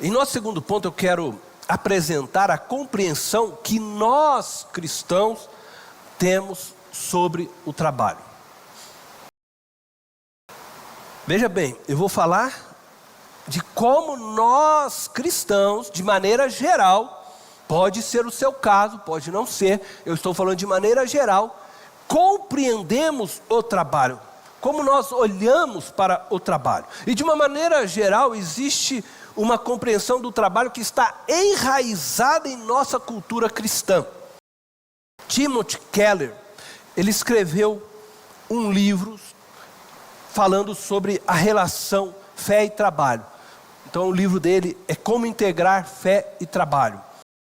Em nosso segundo ponto, eu quero apresentar a compreensão que nós, cristãos, temos sobre o trabalho. Veja bem, eu vou falar de como nós, cristãos, de maneira geral, pode ser o seu caso, pode não ser, eu estou falando de maneira geral, compreendemos o trabalho, como nós olhamos para o trabalho. E de uma maneira geral, existe uma compreensão do trabalho que está enraizada em nossa cultura cristã. Timothy Keller, ele escreveu um livro falando sobre a relação fé e trabalho. Então o livro dele é Como Integrar Fé e Trabalho.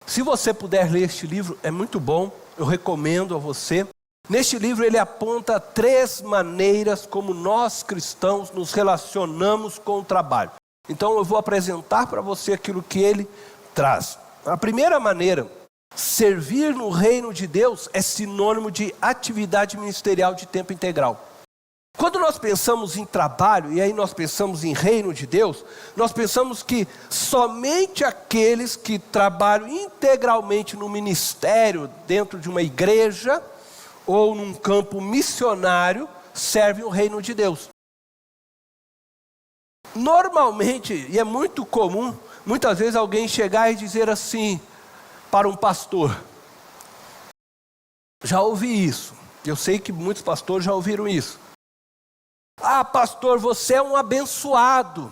Se você puder ler este livro, é muito bom, eu recomendo a você. Neste livro ele aponta 3 maneiras como nós cristãos nos relacionamos com o trabalho. Então eu vou apresentar para você aquilo que ele traz. A primeira maneira, servir no reino de Deus é sinônimo de atividade ministerial de tempo integral. Quando nós pensamos em trabalho, e aí nós pensamos em reino de Deus, nós pensamos que somente aqueles que trabalham integralmente no ministério, dentro de uma igreja, ou num campo missionário, servem o reino de Deus. Normalmente, e é muito comum, muitas vezes alguém chegar e dizer assim para um pastor. Já ouvi isso, eu sei que muitos pastores já ouviram isso. Ah, pastor, você é um abençoado,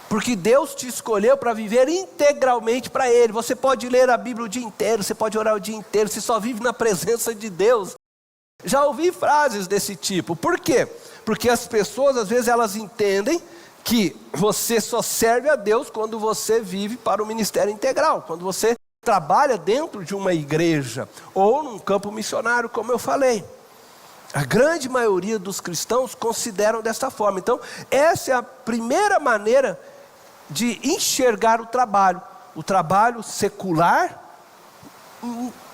porque Deus te escolheu para viver integralmente para Ele. Você pode ler a Bíblia o dia inteiro, você pode orar o dia inteiro, você só vive na presença de Deus. Já ouvi frases desse tipo. Por quê? Porque as pessoas, às vezes, elas entendem que você só serve a Deus quando você vive para o ministério integral, quando você trabalha dentro de uma igreja ou num campo missionário, como eu falei. A grande maioria dos cristãos consideram dessa forma. Então, essa é a primeira maneira de enxergar o trabalho. O trabalho secular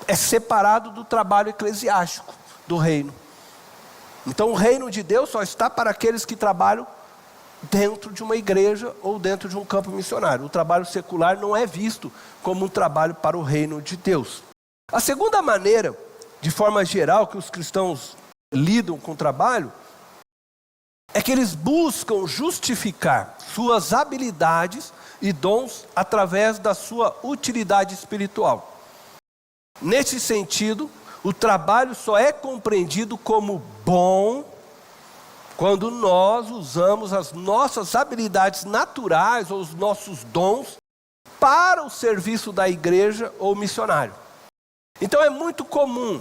é separado do trabalho eclesiástico, do reino. Então, o reino de Deus só está para aqueles que trabalham dentro de uma igreja ou dentro de um campo missionário. O trabalho secular não é visto como um trabalho para o reino de Deus. A segunda maneira, de forma geral, que os cristãos lidam com o trabalho, é que eles buscam justificar suas habilidades e dons através da sua utilidade espiritual. Nesse sentido, o trabalho só é compreendido como bom quando nós usamos as nossas habilidades naturais ou os nossos dons para o serviço da igreja ou missionário. Então é muito comum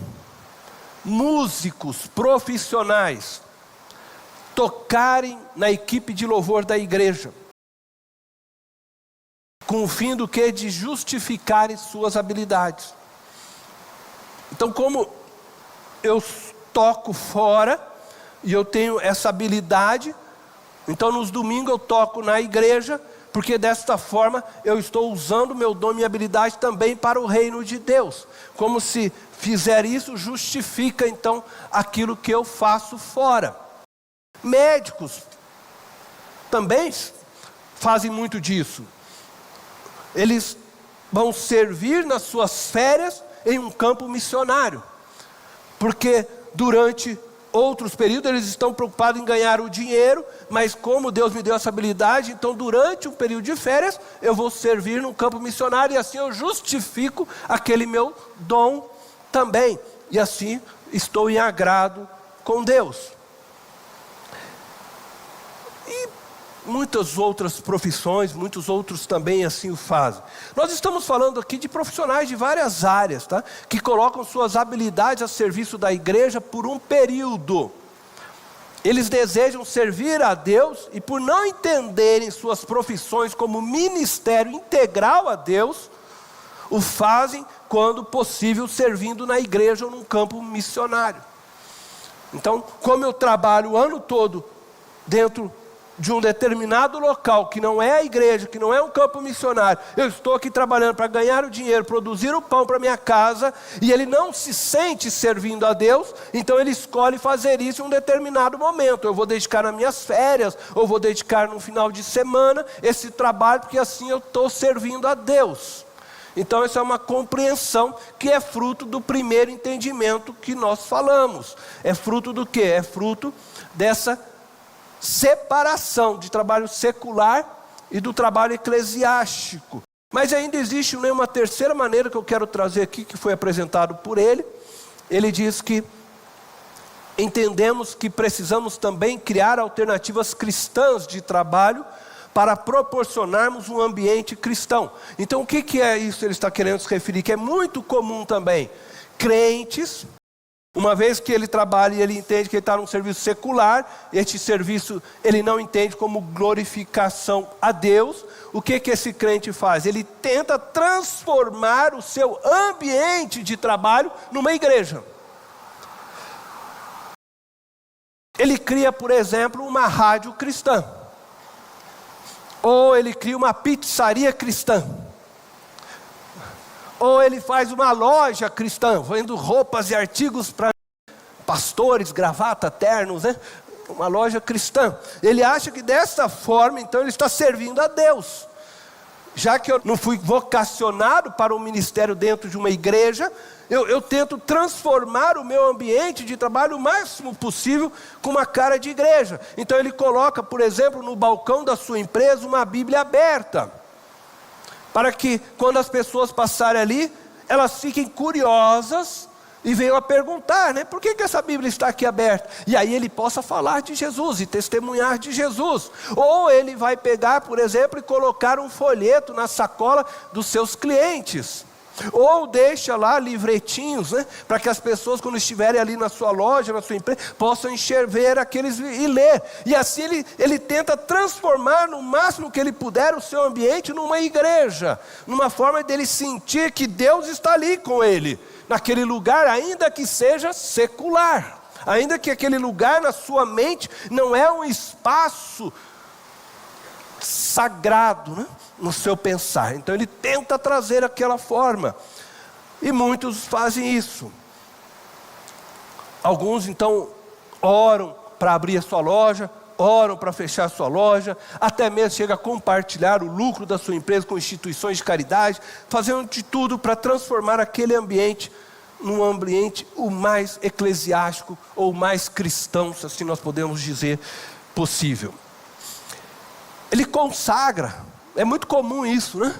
músicos profissionais tocarem na equipe de louvor da igreja, com o fim do que? De justificarem suas habilidades. Então, como eu toco fora e eu tenho essa habilidade, então nos domingos eu toco na igreja, porque desta forma eu estou usando meu dom e minha habilidade também para o reino de Deus. Como se fizer isso, justifica então aquilo que eu faço fora. Médicos também fazem muito disso. Eles vão servir nas suas férias em um campo missionário, porque durante outros períodos eles estão preocupados em ganhar o dinheiro, mas como Deus me deu essa habilidade, então durante um período de férias eu vou servir no campo missionário, e assim eu justifico aquele meu dom também, e assim estou em agrado com Deus. E muitas outras profissões, muitos outros também assim o fazem. Nós estamos falando aqui de profissionais de várias áreas, tá? Que colocam suas habilidades a serviço da igreja por um período. Eles desejam servir a Deus e, por não entenderem suas profissões como ministério integral a Deus, o fazem quando possível servindo na igreja ou num campo missionário. Então, como eu trabalho o ano todo dentro de um determinado local, que não é a igreja, que não é um campo missionário, eu estou aqui trabalhando para ganhar o dinheiro, produzir o pão para minha casa, e ele não se sente servindo a Deus, então ele escolhe fazer isso em um determinado momento. Eu vou dedicar nas minhas férias, ou vou dedicar no final de semana esse trabalho, porque assim eu estou servindo a Deus. Então essa é uma compreensão que é fruto do primeiro entendimento que nós falamos. É fruto do quê? É fruto dessa separação de trabalho secular e do trabalho eclesiástico. Mas ainda existe uma terceira maneira que eu quero trazer aqui, que foi apresentado por ele. Ele diz que entendemos que precisamos também criar alternativas cristãs de trabalho para proporcionarmos um ambiente cristão. Então o que é isso que ele está querendo se referir? Que é muito comum também crentes, uma vez que ele trabalha e ele entende que ele está num serviço secular, este serviço ele não entende como glorificação a Deus, o que esse crente faz? Ele tenta transformar o seu ambiente de trabalho numa igreja. Ele cria, por exemplo, uma rádio cristã. Ou ele cria uma pizzaria cristã. Ou ele faz uma loja cristã, vendo roupas e artigos para pastores, gravata, ternos, né? Uma loja cristã. Ele acha que dessa forma, então, ele está servindo a Deus. Já que eu não fui vocacionado para um ministério dentro de uma igreja, eu tento transformar o meu ambiente de trabalho o máximo possível com uma cara de igreja. Então ele coloca, por exemplo, no balcão da sua empresa uma Bíblia aberta, para que quando as pessoas passarem ali, elas fiquem curiosas e venham a perguntar, né? Por que essa Bíblia está aqui aberta? E aí ele possa falar de Jesus e testemunhar de Jesus. Ou ele vai pegar, por exemplo, e colocar um folheto na sacola dos seus clientes. Ou deixa lá livretinhos, né? Para que as pessoas, quando estiverem ali na sua loja, na sua empresa, possam ver aqueles e ler. E assim ele tenta transformar no máximo que ele puder o seu ambiente numa igreja, numa forma dele sentir que Deus está ali com ele, naquele lugar, ainda que seja secular, ainda que aquele lugar na sua mente não é um espaço sagrado, né? No seu pensar. Então ele tenta trazer aquela forma, e muitos fazem isso. Alguns então oram para abrir a sua loja, oram para fechar a sua loja, até mesmo chega a compartilhar o lucro da sua empresa com instituições de caridade, fazendo de tudo para transformar aquele ambiente num ambiente o mais eclesiástico ou mais cristão, se assim nós podemos dizer, possível. Ele consagra. É muito comum isso, né?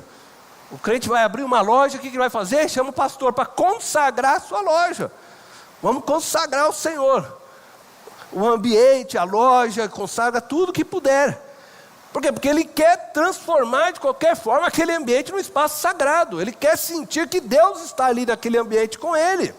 O crente vai abrir uma loja, o que ele vai fazer? Chama o pastor para consagrar a sua loja. Vamos consagrar o Senhor. O ambiente, a loja, consagra tudo que puder. Por quê? Porque ele quer transformar de qualquer forma aquele ambiente num espaço sagrado. Ele quer sentir que Deus está ali naquele ambiente com ele.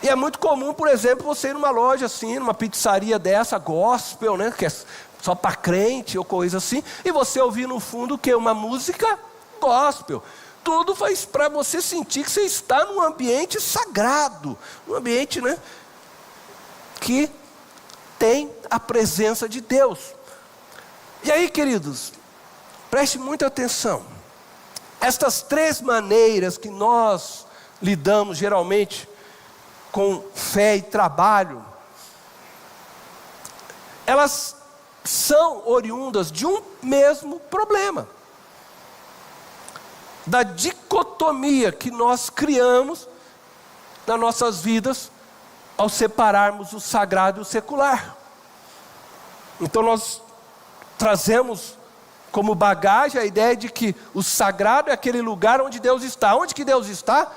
E é muito comum, por exemplo, você ir numa loja assim, numa pizzaria dessa, gospel, né? Que é só para crente ou coisa assim, e você ouvir no fundo o quê? Uma música gospel. Tudo faz para você sentir que você está num ambiente sagrado, um ambiente, né, que tem a presença de Deus. E aí, queridos, preste muita atenção. Estas três maneiras que nós lidamos geralmente com fé e trabalho, elas são oriundas de um mesmo problema, da dicotomia que nós criamos nas nossas vidas ao separarmos o sagrado e o secular. Então nós trazemos como bagagem a ideia de que o sagrado é aquele lugar onde Deus está. Onde que Deus está?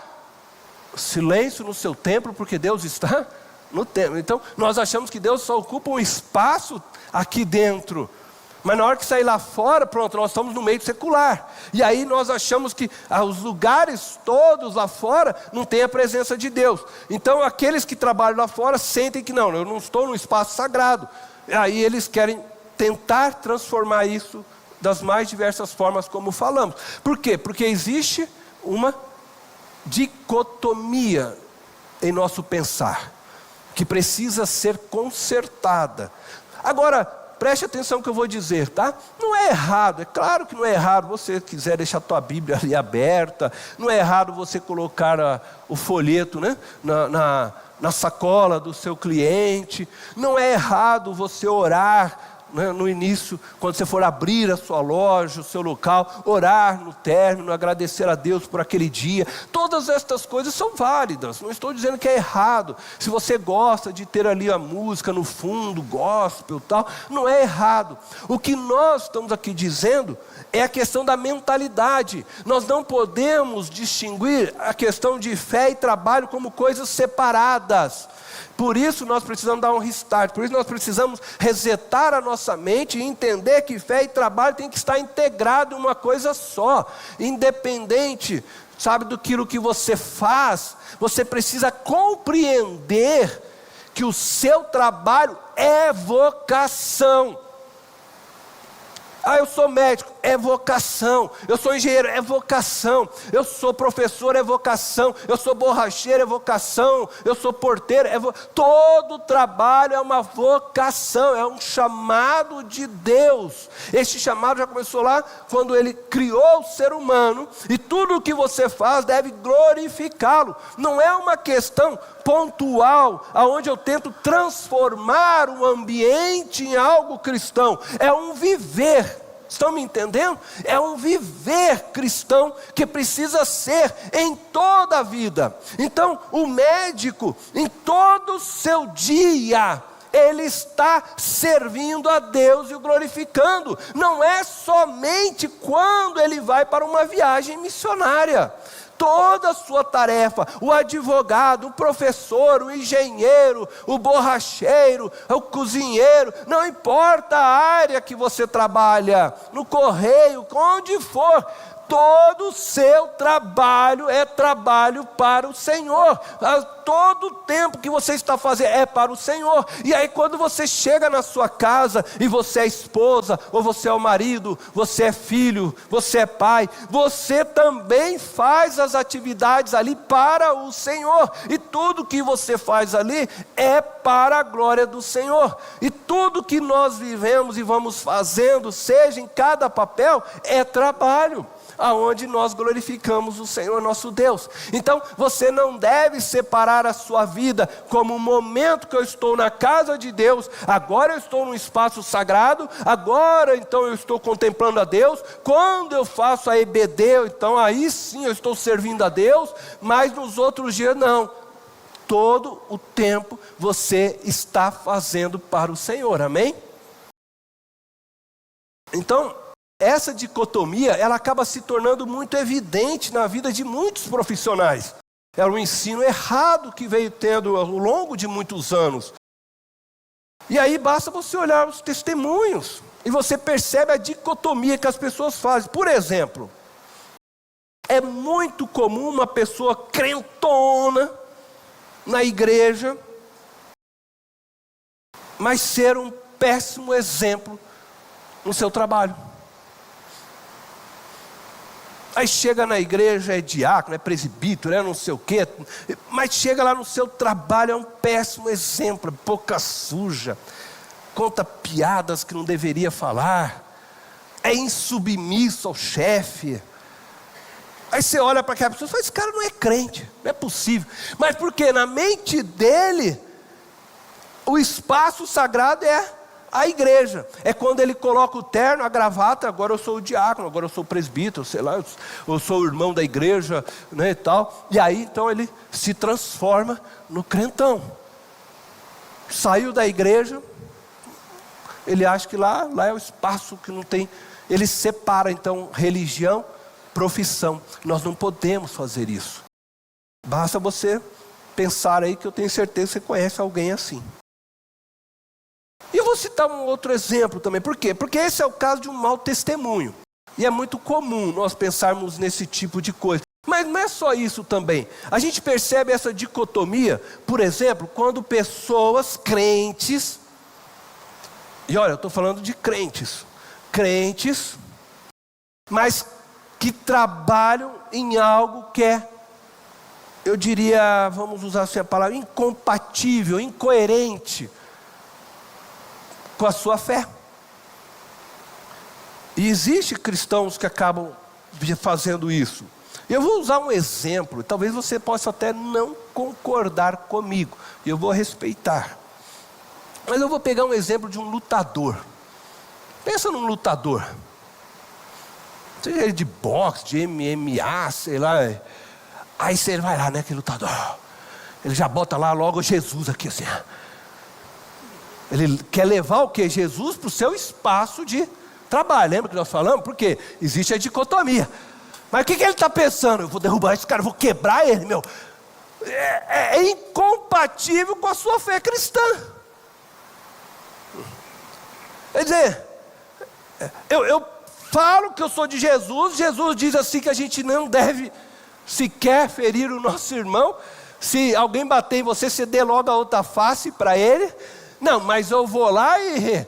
Silêncio no seu templo, porque Deus está no templo. Então nós achamos que Deus só ocupa um espaço aqui dentro, mas na hora que sair lá fora, pronto, nós estamos no meio secular, e aí nós achamos que os lugares todos lá fora não tem a presença de Deus. Então aqueles que trabalham lá fora sentem que não, eu não estou no espaço sagrado, e aí eles querem tentar transformar isso das mais diversas formas, como falamos. Por quê? Porque existe uma dicotomia em nosso pensar, que precisa ser consertada. Agora, preste atenção no que eu vou dizer, tá? Não é errado, é claro que não é errado você quiser deixar a tua Bíblia ali aberta, não é errado você colocar o folheto, né, na sacola do seu cliente, não é errado você orar, né, no início, quando você for abrir a sua loja, o seu local, orar no término, agradecer a Deus por aquele dia. Todas estas coisas são válidas, não estou dizendo que é errado. Se você gosta de ter ali a música no fundo, gospel e tal, não é errado. O que nós estamos aqui dizendo é a questão da mentalidade. Nós não podemos distinguir a questão de fé e trabalho como coisas separadas. Por isso nós precisamos dar um restart, por isso nós precisamos resetar a nossa mente e entender que fé e trabalho tem que estar integrado em uma coisa só, independente, sabe, do que você faz. Você precisa compreender que o seu trabalho é vocação. Eu sou médico, é vocação. Eu sou engenheiro, é vocação. Eu sou professor, é vocação. Eu sou borracheiro, é vocação. Eu sou porteiro, todo trabalho é uma vocação, é um chamado de Deus. Este chamado já começou lá quando Ele criou o ser humano, e tudo o que você faz deve glorificá-lo. Não é uma questão pontual, aonde eu tento transformar o ambiente em algo cristão. É um viver. Estão me entendendo? É um viver cristão que precisa ser em toda a vida. Então, o médico, em todo o seu dia, ele está servindo a Deus e o glorificando. Não é somente quando ele vai para uma viagem missionária. Toda a sua tarefa, o advogado, o professor, o engenheiro, o borracheiro, o cozinheiro, não importa a área que você trabalha, no correio, onde for, todo o seu trabalho é trabalho para o Senhor. Todo o tempo que você está fazendo é para o Senhor. E aí quando você chega na sua casa, e você é esposa, ou você é o marido, você é filho, você é pai, você também faz as atividades ali para o Senhor. E tudo que você faz ali é para a glória do Senhor. E tudo que nós vivemos e vamos fazendo, seja em cada papel, é trabalho, aonde nós glorificamos o Senhor nosso Deus. Então você não deve separar a sua vida como um momento que eu estou na casa de Deus, agora eu estou num espaço sagrado, agora então eu estou contemplando a Deus. Quando eu faço a EBD, então aí sim eu estou servindo a Deus, mas nos outros dias não. Todo o tempo você está fazendo para o Senhor, amém? Então, essa dicotomia, ela acaba se tornando muito evidente na vida de muitos profissionais. É um ensino errado que veio tendo ao longo de muitos anos. E aí basta você olhar os testemunhos, e você percebe a dicotomia que as pessoas fazem. Por exemplo, é muito comum uma pessoa crentona na igreja, mas ser um péssimo exemplo no seu trabalho. Aí chega na igreja, é diácono, é presbítero, é não sei o quê, mas chega lá no seu trabalho, é um péssimo exemplo, boca suja, conta piadas que não deveria falar, é insubmisso ao chefe. Aí você olha para aquela pessoa e fala, esse cara não é crente, não é possível. Mas porque na mente dele, o espaço sagrado é a igreja. É quando ele coloca o terno, a gravata, agora eu sou o diácono, agora eu sou o presbítero, sei lá, eu sou o irmão da igreja, né, e tal. E aí então ele se transforma no crentão. Saiu da igreja, ele acha que lá é o espaço que não tem. Ele separa então religião, profissão. Nós não podemos fazer isso. Basta você pensar aí, que eu tenho certeza que você conhece alguém assim. E eu vou citar um outro exemplo também. Por quê? Porque esse é o caso de um mau testemunho. E é muito comum nós pensarmos nesse tipo de coisa. Mas não é só isso também. A gente percebe essa dicotomia, por exemplo, quando pessoas crentes, e olha, eu estou falando de crentes, mas que trabalham em algo que é, eu diria, vamos usar assim a palavra, incompatível, incoerente com a sua fé. E existem cristãos que acabam fazendo isso. Eu vou usar um exemplo, talvez você possa até não concordar comigo, e eu vou respeitar. Mas eu vou pegar um exemplo de um lutador. Pensa num lutador. Seja ele de boxe, de MMA, sei lá. Aí você vai lá, né, aquele lutador. Ele já bota lá logo Jesus aqui assim. Ele quer levar o quê? Jesus para o seu espaço de trabalho. Lembra que nós falamos? Porque existe a dicotomia. Mas o que ele está pensando? Eu vou derrubar esse cara, eu vou quebrar ele, meu. É incompatível com a sua fé cristã. Quer dizer, eu falo que eu sou de Jesus. Jesus diz assim que a gente não deve sequer ferir o nosso irmão. Se alguém bater em você, você dê logo a outra face para ele. Não, mas eu vou lá e...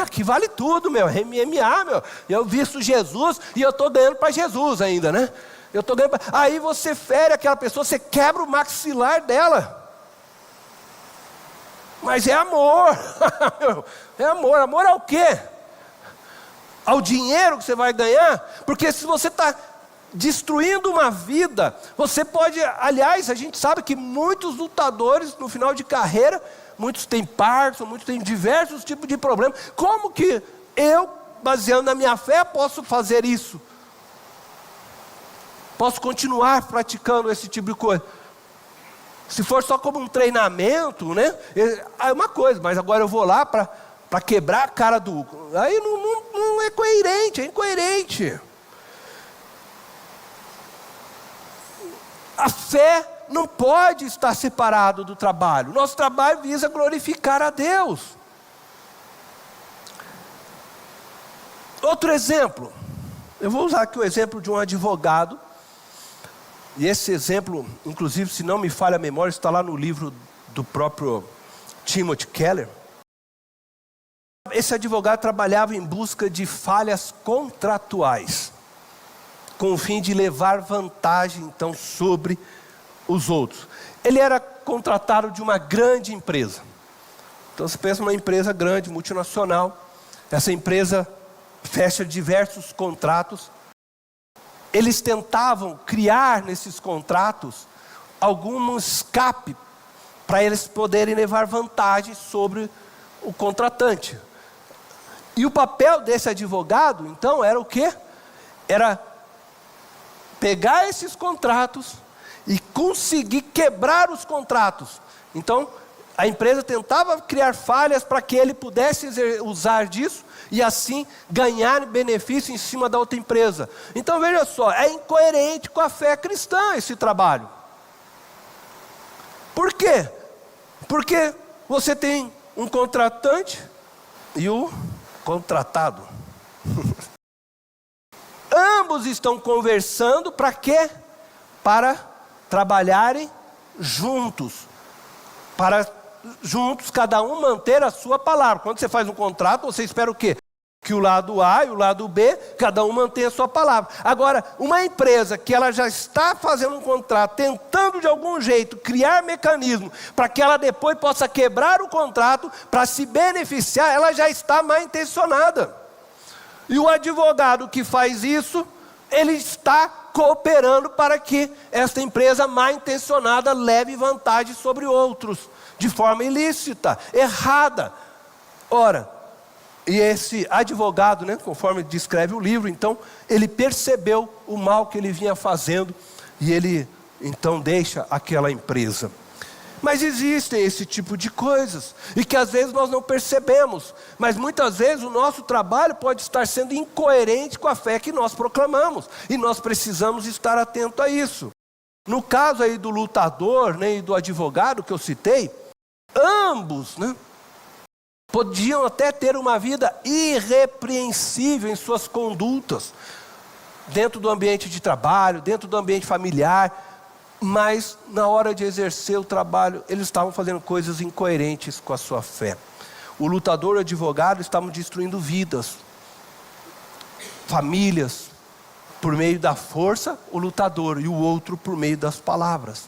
que vale tudo, meu, MMA, meu. Eu visto Jesus e eu estou ganhando para Jesus ainda, né? Eu estou ganhando pra... Aí você fere aquela pessoa, você quebra o maxilar dela. Mas é amor. É amor. Amor ao quê? Ao dinheiro que você vai ganhar? Porque se você está destruindo uma vida, você pode... Aliás, a gente sabe que muitos lutadores no final de carreira, muitos têm Parkinson, muitos têm diversos tipos de problemas. Como que eu, baseando na minha fé, posso fazer isso? Posso continuar praticando esse tipo de coisa? Se for só como um treinamento, né? É uma coisa, mas agora eu vou lá para quebrar a cara do... Aí não é coerente, é incoerente. A fé não pode estar separado do trabalho. Nosso trabalho visa glorificar a Deus. Outro exemplo. Eu vou usar aqui o exemplo de um advogado. E esse exemplo, inclusive, se não me falha a memória, está lá no livro do próprio Timothy Keller. Esse advogado trabalhava em busca de falhas contratuais, com o fim de levar vantagem, então, sobre os outros. Ele era contratado de uma grande empresa. Então, você pensa numa empresa grande, multinacional. Essa empresa fecha diversos contratos. Eles tentavam criar nesses contratos algum escape para eles poderem levar vantagem sobre o contratante. E o papel desse advogado, então, era o quê? Era pegar esses contratos e conseguir quebrar os contratos. Então, a empresa tentava criar falhas para que ele pudesse usar disso e assim ganhar benefício em cima da outra empresa. Então veja só, é incoerente com a fé cristã esse trabalho. Por quê? Porque você tem um contratante e o contratado. Ambos estão conversando para quê? Para trabalharem juntos. Para juntos, cada um manter a sua palavra. Quando você faz um contrato, você espera o quê? Que o lado A e o lado B, cada um mantenha a sua palavra. Agora, uma empresa que ela já está fazendo um contrato, tentando de algum jeito criar mecanismo para que ela depois possa quebrar o contrato para se beneficiar, ela já está mal intencionada. E o advogado que faz isso, ele está cooperando para que esta empresa mal intencionada leve vantagem sobre outros, de forma ilícita, errada. Ora, e esse advogado, né, conforme descreve o livro, então, ele percebeu o mal que ele vinha fazendo e ele, então, deixa aquela empresa. Mas existem esse tipo de coisas, e que às vezes nós não percebemos, mas muitas vezes o nosso trabalho pode estar sendo incoerente com a fé que nós proclamamos, e nós precisamos estar atentos a isso. No caso aí do lutador, né, e do advogado que eu citei, ambos, né, podiam até ter uma vida irrepreensível em suas condutas, dentro do ambiente de trabalho, dentro do ambiente familiar, mas na hora de exercer o trabalho, eles estavam fazendo coisas incoerentes com a sua fé. O lutador e o advogado estavam destruindo vidas, famílias, por meio da força, o lutador, e o outro por meio das palavras.